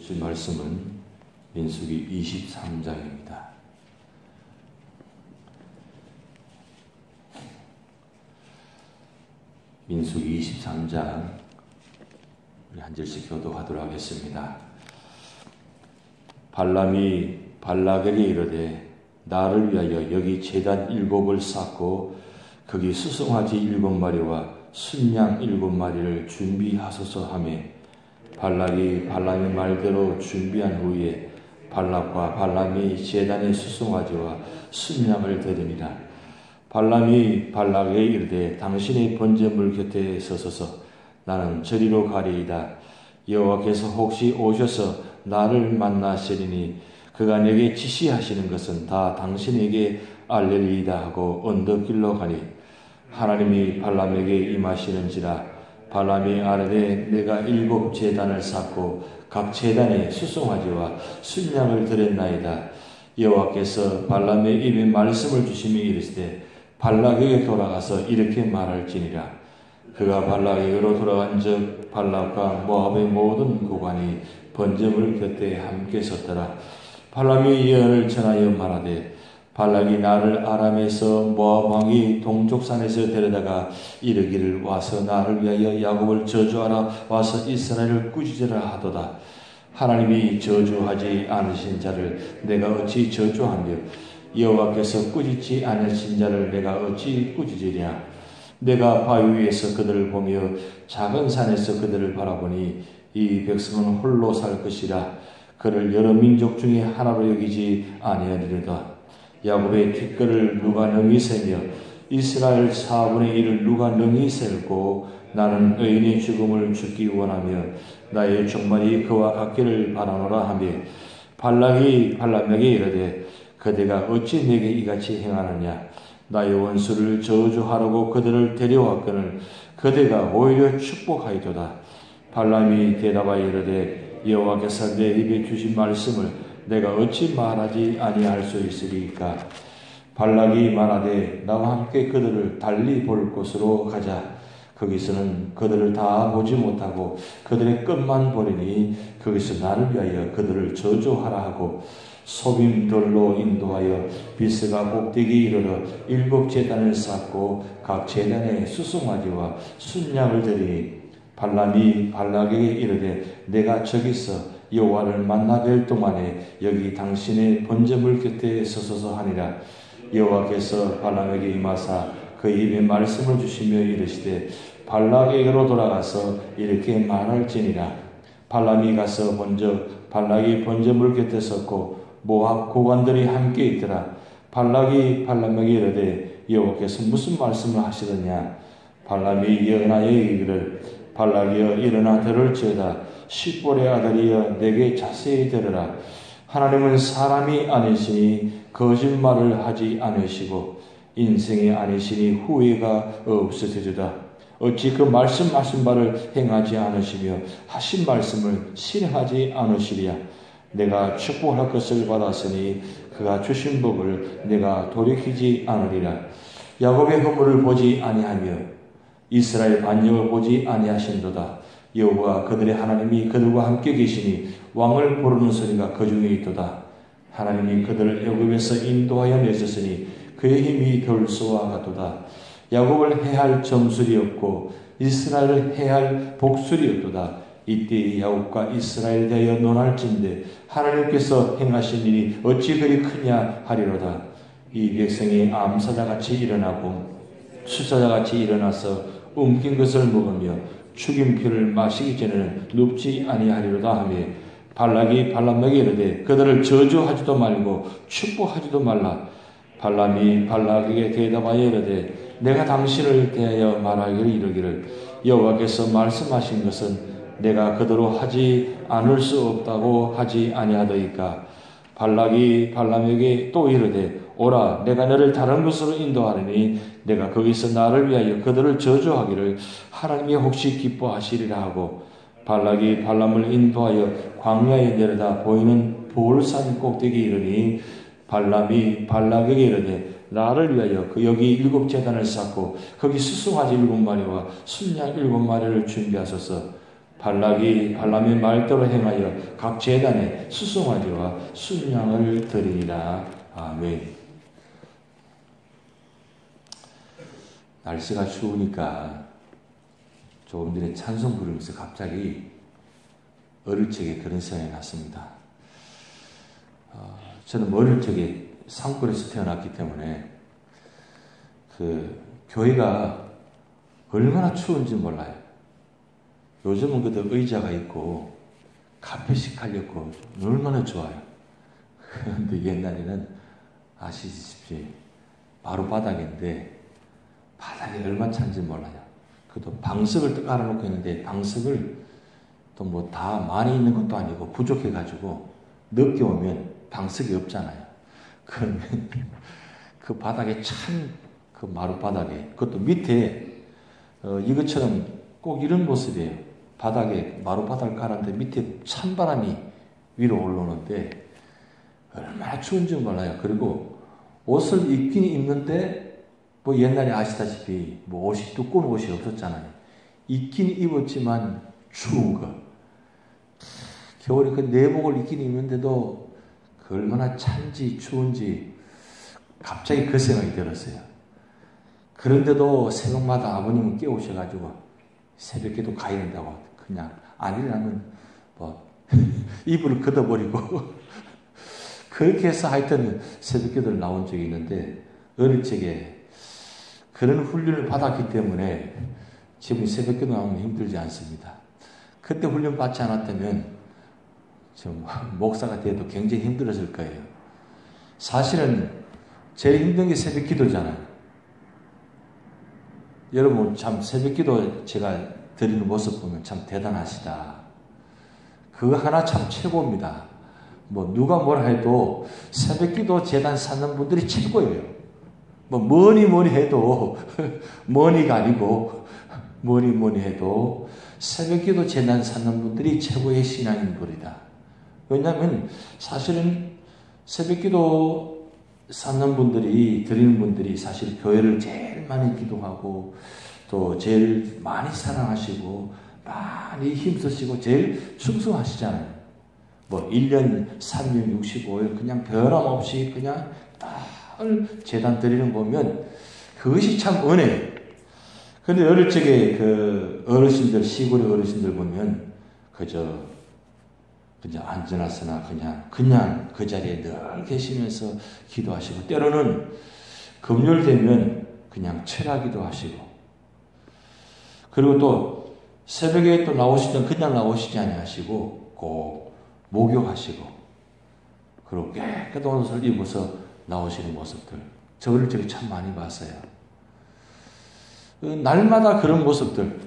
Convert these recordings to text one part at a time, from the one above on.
주신 말씀은 민수기 23장입니다. 민수기 23장 우리 한 절씩 교독하도록 하겠습니다. 발람이 발락에게 이르되 나를 위하여 여기 제단 7을 쌓고 거기 수송아지 7마리와 순양 7마리를 준비하소서 하며 발락이 발람의 말대로 준비한 후에 발락과 발람이 제단의 수송아지와 순양을 드리니라. 발람이 발락에게 이르되 당신의 번제물 곁에 서소서. 나는 저리로 가리이다. 여호와께서 혹시 오셔서 나를 만나시리니 그가 내게 지시하시는 것은 다 당신에게 알리리이다 하고 언덕길로 가니 하나님이 발람에게 임하시는지라. 발람이 아뢰되 내가 7 제단을 쌓고 각 제단에 수송아지와 순양을 드렸나이다. 여호와께서 발람의 입에 말씀을 주시며 이르시되 발락에게 돌아가서 이렇게 말할지니라. 그가 발락에게로 돌아간즉 발락과 모압의 모든 구관이 번제물 곁에 함께 섰더라. 발람이 예언을 전하여 말하되 발락이 나를 아람에서 모압 왕이 동쪽 산에서 데려다가 이르기를 와서 나를 위하여 야곱을 저주하라 와서 이스라엘을 꾸짖으라 하도다. 하나님이 저주하지 않으신 자를 내가 어찌 저주하며 여호와께서 꾸짖지 않으신 자를 내가 어찌 꾸짖으랴. 내가 바위 위에서 그들을 보며 작은 산에서 그들을 바라보니 이 백성은 홀로 살 것이라. 그를 여러 민족 중에 하나로 여기지 아니하리로다. 야곱의 뒷걸을 누가 능히 세며 이스라엘 4분의 1을 누가 능히 셀고 나는 의인의 죽음을 죽기 원하며 나의 종말이 그와 같기를 바라노라 하며 발락이 발람에게 이르되 그대가 어찌 내게 이같이 행하느냐. 나의 원수를 저주하라고 그들을 데려왔거늘 그대가 오히려 축복하이도다. 발람이 대답하여 이르되 여호와께서 내 입에 주신 말씀을 내가 어찌 말하지 아니할 수 있으리까. 발락이 말하되 나와 함께 그들을 달리 볼 곳으로 가자. 거기서는 그들을 다 보지 못하고 그들의 끝만 보리니 거기서 나를 위하여 그들을 저주하라 하고 소빔돌로 인도하여 비스가 꼭대기 이르러 7 제단을 쌓고 각 제단에 수송아지와 순양을 드리니 발람이 발락에게 이르되 내가 저기서 여호와를 만나 뵐 동안에 여기 당신의 번제물 곁에 서소서 하니라. 여호와께서 발람에게 임하사 그 입에 말씀을 주시며 이르시되 발락에게로 돌아가서 이렇게 말할지니라. 발람이 가서 본즉 발락이 번제물 곁에 섰고 모압 고관들이 함께 있더라. 발락이 발람에게 이르되 여호와께서 무슨 말씀을 하시더냐. 발람이 예언하여 이르기를 발락이여 일어나 들을지어다. 십볼의 아들이여 내게 자세히 들으라. 하나님은 사람이 아니시니 거짓말을 하지 않으시고 인생이 아니시니 후회가 없으시도다. 어찌 그 말씀하신 바를 행하지 않으시며 하신 말씀을 실행하지 않으시랴. 내가 축복할 것을 받았으니 그가 주신 복을 내가 돌이키지 않으리라. 야곱의 허물을 보지 아니하며 이스라엘 반역을 보지 아니하신도다. 여호와 그들의 하나님이 그들과 함께 계시니 왕을 부르는 소리가 그 중에 있도다. 하나님이 그들을 애굽에서 인도하여 내셨으니 그의 힘이 결소와 같도다. 야곱을 해할 점술이 없고 이스라엘을 해할 복술이 없도다. 이때 야곱과 이스라엘에 대하여 논할진대 하나님께서 행하신 일이 어찌 그리 크냐 하리로다. 이 백성이 암사자같이 일어나고 수사자같이 일어나서 움킨 것을 먹으며 죽인 피를 마시기 전에는 눕지 아니하리로다 하며 발락이 발람에게 이르되 그들을 저주하지도 말고 축복하지도 말라. 발람이 발락에게 대답하여 이르되 내가 당신을 대하여 말하기를 이르기를 여호와께서 말씀하신 것은 내가 그대로 하지 않을 수 없다고 하지 아니하더이까. 발락이 발람에게 또 이르되 오라 내가 너를 다른 곳으로 인도하리니 내가 거기서 나를 위하여 그들을 저주하기를 하나님이 혹시 기뻐하시리라 하고 발락이 발람을 인도하여 광야에 내려다 보이는 볼산 꼭대기에 이르니 발람이 발락에게 이르되 나를 위하여 여기 7 제단을 쌓고 거기 수송아지 7마리와 순양 7마리를 준비하소서. 발람의 말대로 행하여 각 제단에 수송아지와 순양을 드리니라. 아멘. 날씨가 추우니까 조금 전에 찬송 부르면서 갑자기 어릴 적에 그런 생각이 났습니다. 저는 어릴 적에 산골에서 태어났기 때문에 그 교회가 얼마나 추운지 몰라요. 요즘은 그래도 의자가 있고 카펫이 깔렸고 얼마나 좋아요. 그런데 옛날에는 아시다시피 마룻바닥인데 바닥이 얼마나 찬지 몰라요. 그래도 방석을 깔아놓고 있는데 방석을 또 뭐 다 많이 있는 것도 아니고 부족해가지고 늦게 오면 방석이 없잖아요. 그러면 그 바닥에 찬 그 마룻바닥에 그것도 밑에 이것처럼 꼭 이런 모습이에요. 바닥에 마룻바닥을 깔았는데 밑에 찬바람이 위로 올라오는데 얼마나 추운지 몰라요. 그리고 옷을 입긴 입는데 뭐 옛날에 아시다시피 뭐 옷이 두꺼운 옷이 없었잖아요. 입긴 입었지만 추운 거. 겨울에 그 내복을 입긴 입는데도 그 얼마나 찬지 추운지 갑자기 그 생각이 들었어요. 그런데도 새벽마다 아버님은 깨우셔가지고 새벽에도 가야 된다고 그냥 안 일어나면 뭐 이불을 걷어버리고 그렇게 해서 하여튼 새벽기도를 나온 적이 있는데 어릴 적에 그런 훈련을 받았기 때문에 지금 새벽기도 나오면 힘들지 않습니다. 그때 훈련 받지 않았다면 좀 목사가 돼도 굉장히 힘들었을 거예요. 사실은 제일 힘든 게 새벽기도잖아요. 여러분 참 새벽기도 제가 드리는 모습 보면 참 대단하시다. 그거 하나 참 최고입니다. 뭐 누가 뭐라 해도 새벽기도 재단 사는 분들이 최고예요. 뭐 뭐니 해도 뭐니가 아니고 뭐니 해도 새벽기도 재단 사는 분들이 최고의 신앙인들이다. 왜냐하면 사실은 새벽기도 사는 분들이 드리는 분들이 사실 교회를 제일 많이 기도하고 또 제일 많이 사랑하시고 많이 힘쓰시고 제일 충성하시잖아요. 뭐 1년 365일 그냥 변함없이 그냥 늘 재단 드리는 거 보면 그것이 참 은혜예요. 근데 어릴 적에 그 어르신들, 시골의 어르신들 보면 그저 앉아놨으나 그냥 그 자리에 늘 계시면서 기도하시고 때로는 금요일 되면 그냥 철야기도 하시고 그리고 또 새벽에 또 나오시면 그냥 나오시지 아니하시고 꼭 목욕하시고 그리고 깨끗한 옷을 입어서 나오시는 모습들 저 어릴 적에 참 많이 봤어요. 날마다 그런 모습들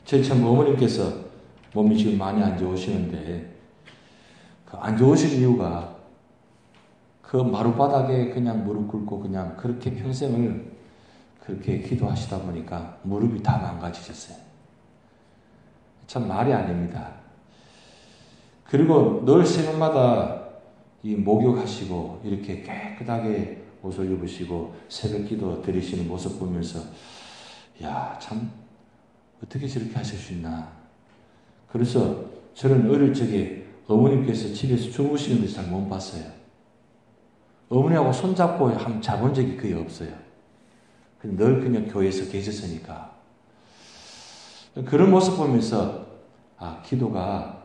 제 참 어머님께서 몸이 지금 많이 안 좋으시는데 그 안 좋으신 이유가 그 마룻바닥에 그냥 무릎 꿇고 그냥 그렇게 평생을 그렇게 기도하시다 보니까 무릎이 다 망가지셨어요. 참 말이 아닙니다. 그리고 늘 새벽마다 이 목욕하시고 이렇게 깨끗하게 옷을 입으시고 새벽 기도 드리시는 모습 보면서 야, 참 어떻게 저렇게 하실 수 있나. 그래서 저는 어릴 적에 어머님께서 집에서 주무시는 것을 잘 못 봤어요. 어머니하고 손잡고 한번 잡은 적이 거의 없어요. 늘 그냥 교회에서 계셨으니까. 그런 모습 보면서 아, 기도가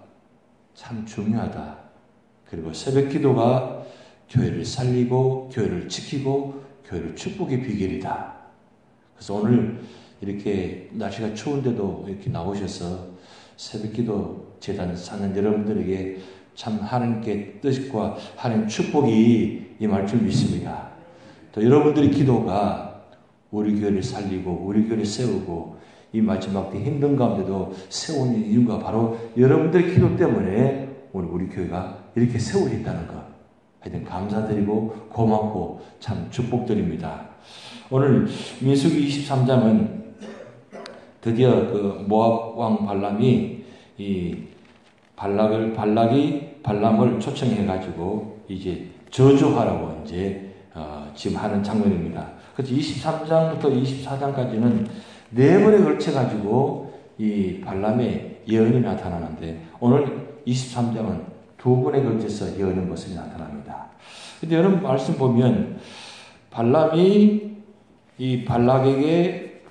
참 중요하다. 그리고 새벽 기도가 교회를 살리고 교회를 지키고 교회를 축복의 비결이다. 그래서 오늘 이렇게 날씨가 추운데도 이렇게 나오셔서 새벽 기도 재단 사는 여러분들에게 참 하나님께 뜻과 하나님 축복이 임할 줄 믿습니다. 또 여러분들의 기도가 우리 교회를 살리고 우리 교회를 세우고 이 마지막 때 힘든 가운데도 세우는 이유가 바로 여러분들의 기도 때문에 오늘 우리 교회가 이렇게 세워졌다는 것. 하여튼 감사드리고 고맙고 참 축복드립니다. 오늘 민수기 23장은 드디어 그 모압 왕 발람이 이 발락이 발람을 초청해 가지고 이제 저주하라고 이제 지금 하는 장면입니다. 그래서 23장부터 24장까지는 4번에 걸쳐 가지고 이 발람의 예언이 나타나는데 오늘 23장은 두 번에 걸쳐서 예언의 모습이 나타납니다. 근데 여러분 말씀 보면 발람이 이 발락에게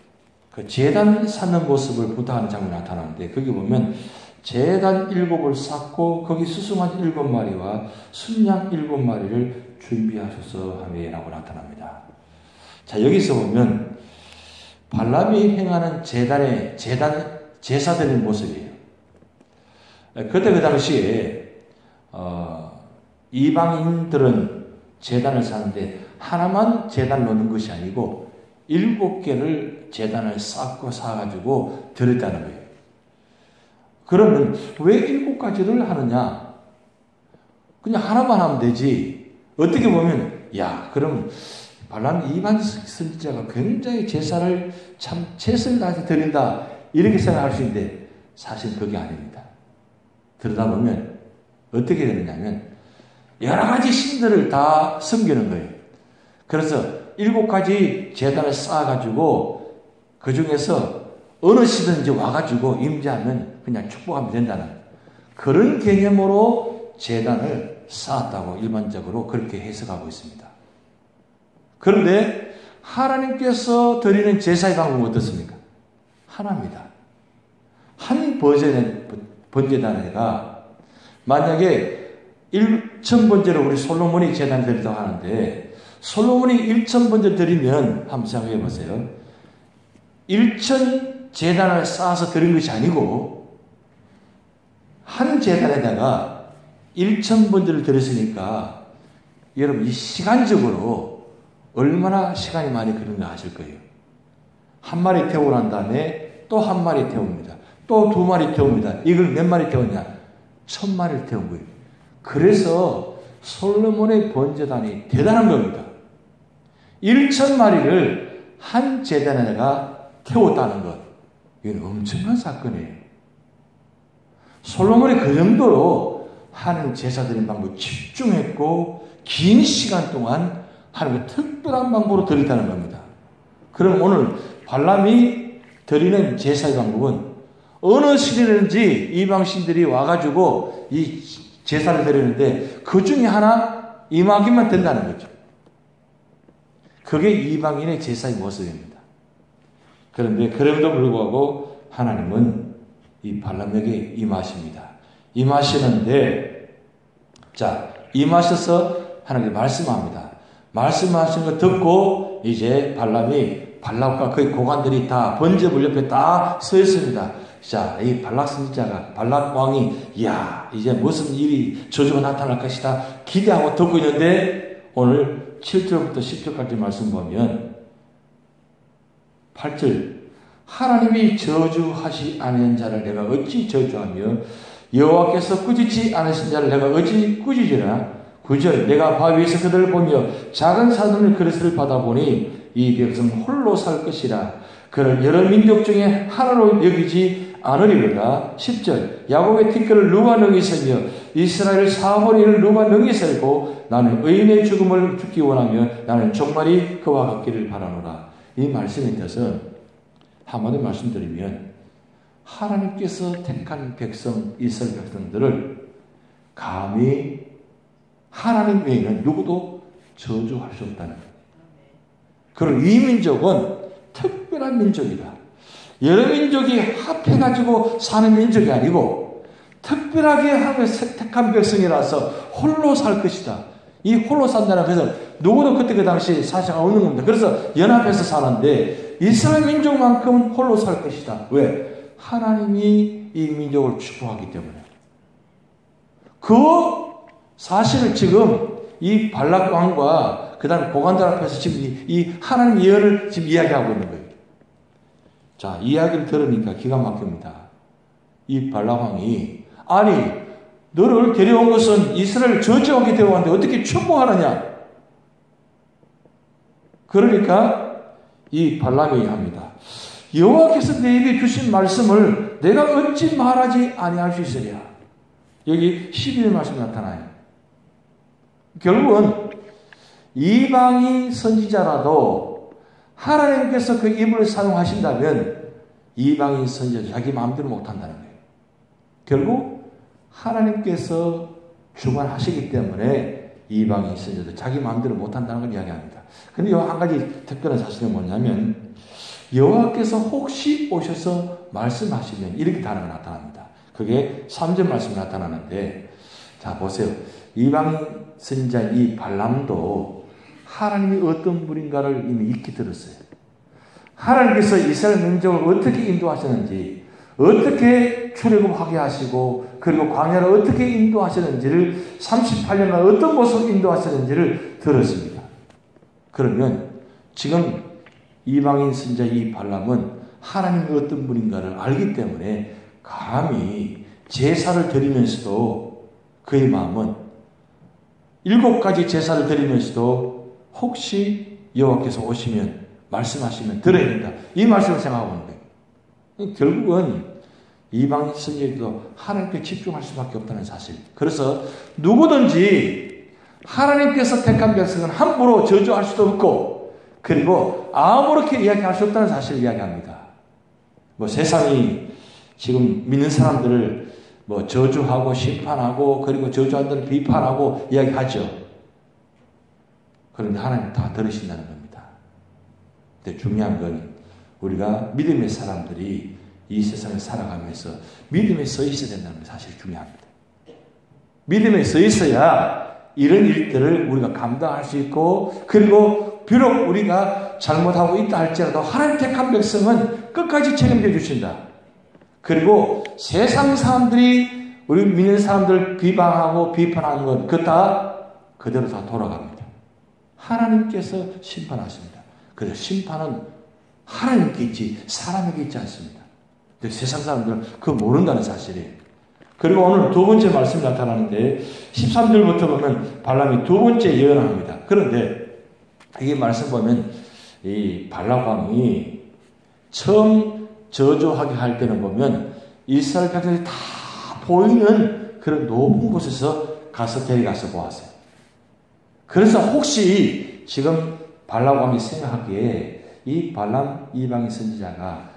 그 제단 쌓는 모습을 부탁하는 장면이 나타나는데 거기 보면 제단 7을 쌓고 거기 수송아지 7마리와 순양 7마리를 준비하셔서 하매라고 나타납니다. 자, 여기서 보면 발람이 행하는 제사드리는 모습이에요. 그때 그 당시에 이방인들은 제단을 쌓는데 하나만 제단을 놓는 것이 아니고 7개를 제단을 쌓고 쌓아가지고 드렸다는 거예요. 그러면 왜 7가지를 하느냐? 그냥 하나만 하면 되지. 어떻게 보면 그럼 발람 이방 선지자가 굉장히 제사를 참 최선을 다해서 드린다 이렇게 생각할 수 있는데 사실 그게 아닙니다. 들여다보면 어떻게 되느냐면 여러 가지 신들을 다 섬기는 거예요. 그래서 7가지 제단을 쌓아가지고 그 중에서 어느 시든지 와가지고 임재하면 그냥 축복하면 된다는 그런 개념으로 제단을 쌓았다고 일반적으로 그렇게 해석하고 있습니다. 그런데 하나님께서 드리는 제사의 방법은 어떻습니까? 하나입니다. 한 번제단에가 만약에 1000번제로 우리 솔로몬이 제단 드린다고 하는데 솔로몬이 1000번제 드리면 한번 생각해 보세요. 1000 제단을 쌓아서 드린 것이 아니고 한 제단에다가 1000번제를 드렸으니까 여러분 이 시간적으로 얼마나 시간이 많이 걸리는가 아실 거예요. 한 마리 태우고 난 다음에 또 한 마리 태웁니다. 또 2마리 태웁니다. 이걸 몇 마리 태웠냐? 1000마리를 태운 거예요. 그래서 솔로몬의 번제단이 대단한 겁니다. 1000마리를 한 제단에다가 태웠다는 것. 이건 엄청난 사건이에요. 솔로몬이 그 정도로 하나님 제사 드리는 방법에 집중했고 긴 시간 동안 하나님의 특별한 방법으로 드린다는 겁니다. 그럼 오늘 발람이 드리는 제사의 방법은 어느 시대든지 이방신들이 와가지고 이 제사를 드리는데 그 중에 하나 임하기만 된다는 거죠. 그게 이방인의 제사의 모습입니다. 그런데 그럼에도 불구하고 하나님은 이 발람에게 임하십니다. 임하시는데 임하셔서 하나님께 말씀합니다. 말씀하신 거 듣고 이제 발람이 발락과 그의 고관들이 다 번제물 옆에 다 서 있습니다. 자, 이 발락 선지자가 발락 왕이 이제 무슨 일이 저주가 나타날 것이다 기대하고 듣고 있는데 오늘 7절부터 10절까지 말씀 보면 8절 하나님이 저주하시 않은 자를 내가 어찌 저주하며 여호와께서 꾸짖지 않으신 자를 내가 어찌 꾸짖으나 9절 내가 바위에서 그들을 보며 작은 사돈의 그릇을 받아보니 이 백성은 홀로 살 것이라 그를 여러 민족 중에 하나로 여기지 않으리로다. 10절 야곱의 티끌을 누가 능히 세며 이스라엘 사모리를 누가 능히 세고 나는 의인의 죽음을 죽기 원하며 나는 종말이 그와 같기를 바라노라. 이 말씀의 뜻은 한마디로 말씀드리면 하나님께서 택한 백성 이스라엘 백성들을 감히 하나님 외에는 누구도 저주할 수 없다는 거예요. 그리고 이 민족은 특별한 민족이다. 여러 민족이 합해가지고 사는 민족이 아니고 특별하게 하나님의 택한 백성이라서 홀로 살 것이다. 이 홀로 산다는 것은 누구도 그때 그 당시 사실가 없는 겁니다. 그래서 연합해서 사는데 이스라엘 민족만큼은 홀로 살 것이다. 왜? 하나님이 이 민족을 축복하기 때문에. 그 사실을 지금 이 발락 왕과 그 다음 고관들 앞에서 지금 이 하나님 예언을 지금 이야기하고 있는 거예요. 자, 이야기를 들으니까 기가 막힙니다. 이 발락 왕이 아니 너를 데려온 것은 이스라엘 저주하게 되어왔는데 어떻게 축복하느냐? 그러니까 이 발람이 합니다. 여호와께서 내게 주신 말씀을 내가 어찌 말하지 아니할 수 있으랴. 여기 12절 말씀 나타나요. 결국은 이방인 선지자라도 하나님께서 그 입을 사용하신다면 이방인 선지자도 자기 마음대로 못한다는 거예요. 결국 하나님께서 주관하시기 때문에 이방인 선지자도 자기 마음대로 못한다는 걸 이야기합니다. 근데 요 한 가지 특별한 사실은 뭐냐면 여호와께서 혹시 오셔서 말씀하시면 이렇게 단어가 나타납니다. 그게 3절 말씀이 나타나는데, 자 보세요. 이방인 선지자 이 발람도 하나님이 어떤 분인가를 이미 익히 들었어요. 하나님께서 이스라엘 민족을 어떻게 인도하셨는지, 어떻게 출애굽하게 하시고, 그리고 광야를 어떻게 인도하셨는지를 38년간 어떤 모습으로 인도하셨는지를 들었습니다. 그러면 지금 이방인 선지자 이 발람은 하나님이 어떤 분인가를 알기 때문에 감히 제사를 드리면서도 그의 마음은 7가지 제사를 드리면서도 혹시 여호와께서 오시면 말씀하시면 들어야 된다. 이 말씀을 생각하고 있는 거예요. 결국은 이방인 선지자도 하나님께 집중할 수밖에 없다는 사실. 그래서 누구든지 하나님께서 택한 백성은 함부로 저주할 수도 없고, 그리고 아무렇게 이야기할 수 없다는 사실을 이야기합니다. 세상이 지금 믿는 사람들을 저주하고 심판하고, 그리고 저주한다는 비판하고 이야기하죠. 그런데 하나님 다 들으신다는 겁니다. 근데 중요한 건 우리가 믿음의 사람들이 이 세상에 살아가면서 믿음에 서 있어야 된다는 게 사실 중요합니다. 믿음에 서 있어야 이런 일들을 우리가 감당할 수 있고, 그리고 비록 우리가 잘못하고 있다 할지라도 하나님 택한 백성은 끝까지 책임져 주신다. 그리고 세상 사람들이 우리 믿는 사람들 비방하고 비판하는 것, 그거 다 그대로 다 돌아갑니다. 하나님께서 심판하십니다. 그래서 심판은 하나님께 있지 사람에게 있지 않습니다. 근데 세상 사람들은 그거 모른다는 사실이에요. 그리고 오늘 두 번째 말씀이 나타나는데 13절부터 보면 발람이 두 번째 예언을 합니다. 그런데 이게 말씀 보면 이 발람 왕이 처음 저주하게 할 때는 보면 이스라엘 백성들이 다 보이는 그런 높은 곳에서 가서 데려가서 보았어요. 그래서 혹시 지금 발람 왕이 생각하기에 이 발람 이방인 선지자가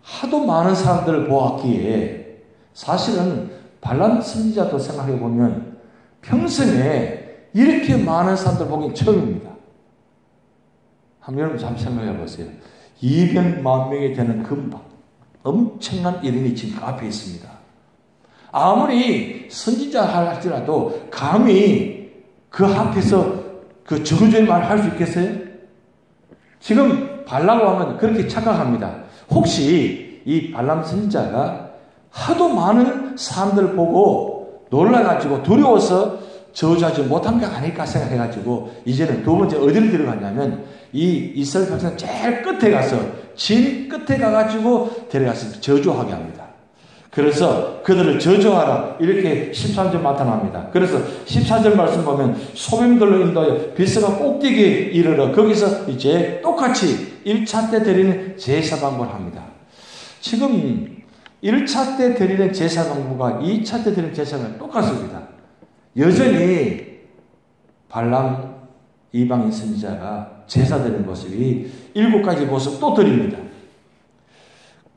하도 많은 사람들을 보았기에, 사실은 발람 선지자도 생각해 보면 평생에 이렇게 많은 사람들 보긴 처음입니다. 한번 여러분 잠시 생각해 보세요. 200만 명이 되는 그 엄청난 이름이 지금 그 앞에 있습니다. 아무리 선지자 할지라도 감히 그 앞에서 그 저주의 말을 할 수 있겠어요? 지금 발람 왕은 그렇게 착각합니다. 혹시 이 발람 선지자가 하도 많은 사람들을 보고 놀라가지고 두려워서 저주하지 못한 게 아닐까 생각해가지고 이제는 두 번째 어디를 데려가냐면 이 이스라엘 백성 제일 끝에 가서 진 끝에 가가지고 데려가서 저주하게 합니다. 그래서 그들을 저주하라 이렇게 13절 나타납니다. 그래서 14절 말씀 보면 소빔들로 인도하여 빗스가 꼭대기에 이르러 거기서 이제 똑같이 1차 때 드리는 제사 방법을 합니다. 지금 1차 때 드리는 제사 방법과 2차 때 드리는 제사 방법은 똑같습니다. 여전히 발람 이방인 선지자가 제사 드리는 모습이 7가지 모습 또 드립니다.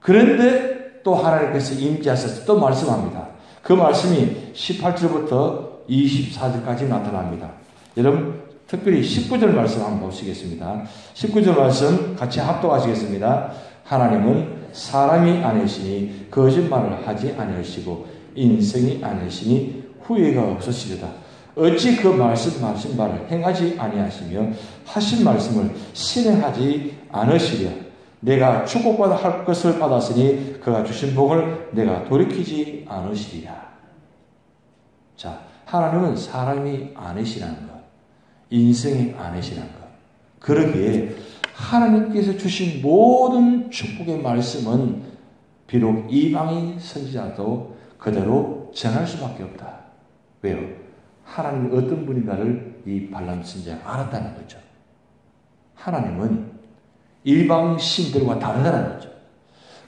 그런데 또 하나님께서 임재하셔서 또 말씀합니다. 그 말씀이 18절부터 24절까지 나타납니다. 여러분 특별히 19절 말씀 한번 보시겠습니다. 19절 말씀 같이 합독하시겠습니다. 하나님은 사람이 아니시니 거짓말을 하지 아니하시고 인생이 아니시니 후회가 없으시리다. 어찌 그 말씀하신 바를 행하지 아니하시며 하신 말씀을 실행하지 않으시랴. 내가 축복받아 할 것을 받았으니 그가 주신 복을 내가 돌이키지 않으시리라. 자, 하나님은 사람이 아니시라는 것, 인생이 아니시라는 것. 그러기에 하나님께서 주신 모든 축복의 말씀은 비록 이방인 선지자도 그대로 전할 수밖에 없다. 왜요? 하나님이 어떤 분인가를 이 발람 선지자가 알았다는 거죠. 하나님은 일방 신들과 다르다는 거죠.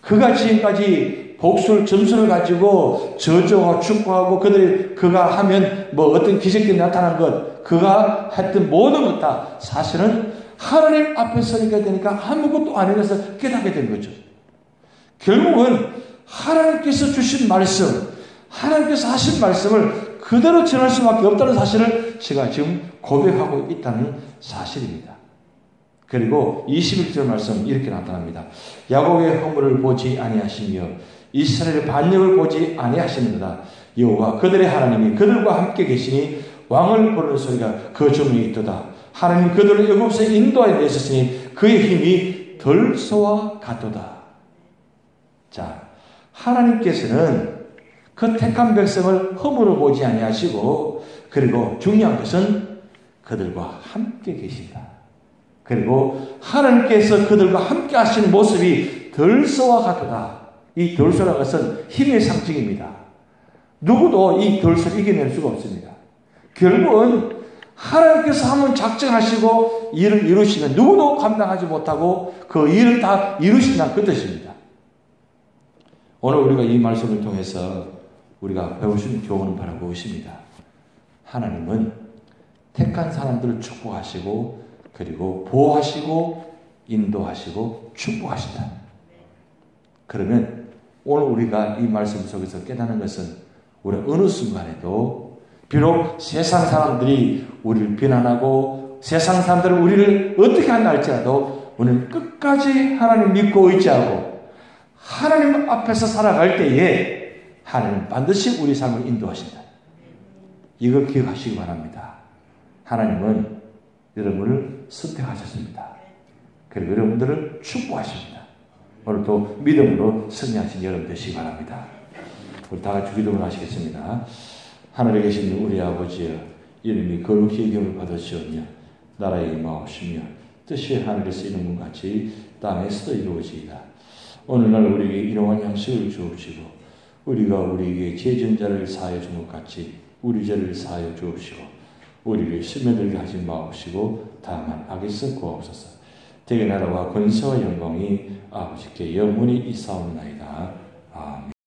그가 지금까지 복수를 점수를 가지고 저주하고 축복하고 그가 하면 어떤 기적들이 나타난 것, 그가 했던 모든 것 다 사실은 하나님 앞에 서니까 되니까 아무것도 아니라서 깨닫게 된 거죠. 결국은 하나님께서 주신 말씀, 하나님께서 하신 말씀을 그대로 전할 수밖에 없다는 사실을 제가 지금 고백하고 있다는 사실입니다. 그리고 21절 말씀 이렇게 나타납니다. 야곱의 허물을 보지 아니하시며 이스라엘의 반역을 보지 아니하시는도다. 여호와 그들의 하나님이 그들과 함께 계시니 왕을 부르는 소리가 그 주문에 있도다. 하나님 그들을 애굽에서 인도하여 내셨으니 그의 힘이 들소와 같도다. 자, 하나님께서는 그 택한 백성을 허물어 보지 아니하시고, 그리고 중요한 것은 그들과 함께 계신다. 그리고 하나님께서 그들과 함께 하시는 모습이 들소와 같도다. 이 들소라는 것은 힘의 상징입니다. 누구도 이 들소를 이겨낼 수가 없습니다. 결국은 하나님께서 한번 작정하시고 일을 이루시면 누구도 감당하지 못하고 그 일을 다 이루신다는 그 뜻입니다. 오늘 우리가 이 말씀을 통해서 우리가 배울 수 있는 교훈은 바로 무엇입니다? 하나님은 택한 사람들을 축복하시고 그리고 보호하시고 인도하시고 축복하신다. 그러면 오늘 우리가 이 말씀 속에서 깨닫는 것은 우리 어느 순간에도 비록 세상 사람들이 우리를 비난하고 세상 사람들은 우리를 어떻게 한다 할지라도 우리는 끝까지 하나님 믿고 의지하고 하나님 앞에서 살아갈 때에 하나님은 반드시 우리 삶을 인도하신다. 이걸 기억하시기 바랍니다. 하나님은 여러분을 선택하셨습니다. 그리고 여러분들을 축복하십니다. 오늘도 믿음으로 승리하신 여러분 되시기 바랍니다. 우리 다 같이 기도를 하시겠습니다. 하늘에 계신 우리 아버지여, 이름이 거룩히 여김을 받으시오며 나라의 임하옵시며 뜻이 하늘에서 이루는 것 같이 땅에서도 이루어지이다. 오늘날 우리에게 일용할 양식을 주옵시고 우리가 우리에게 죄전자를 사하여 준 것 같이 우리 죄를 사하여 주옵시고 우리를 시험에 하지 마옵시고 다만 악에서 구하옵소서. 대개 나라와 권세와 영광이 아버지께 영원히 있사옵나이다. 아멘.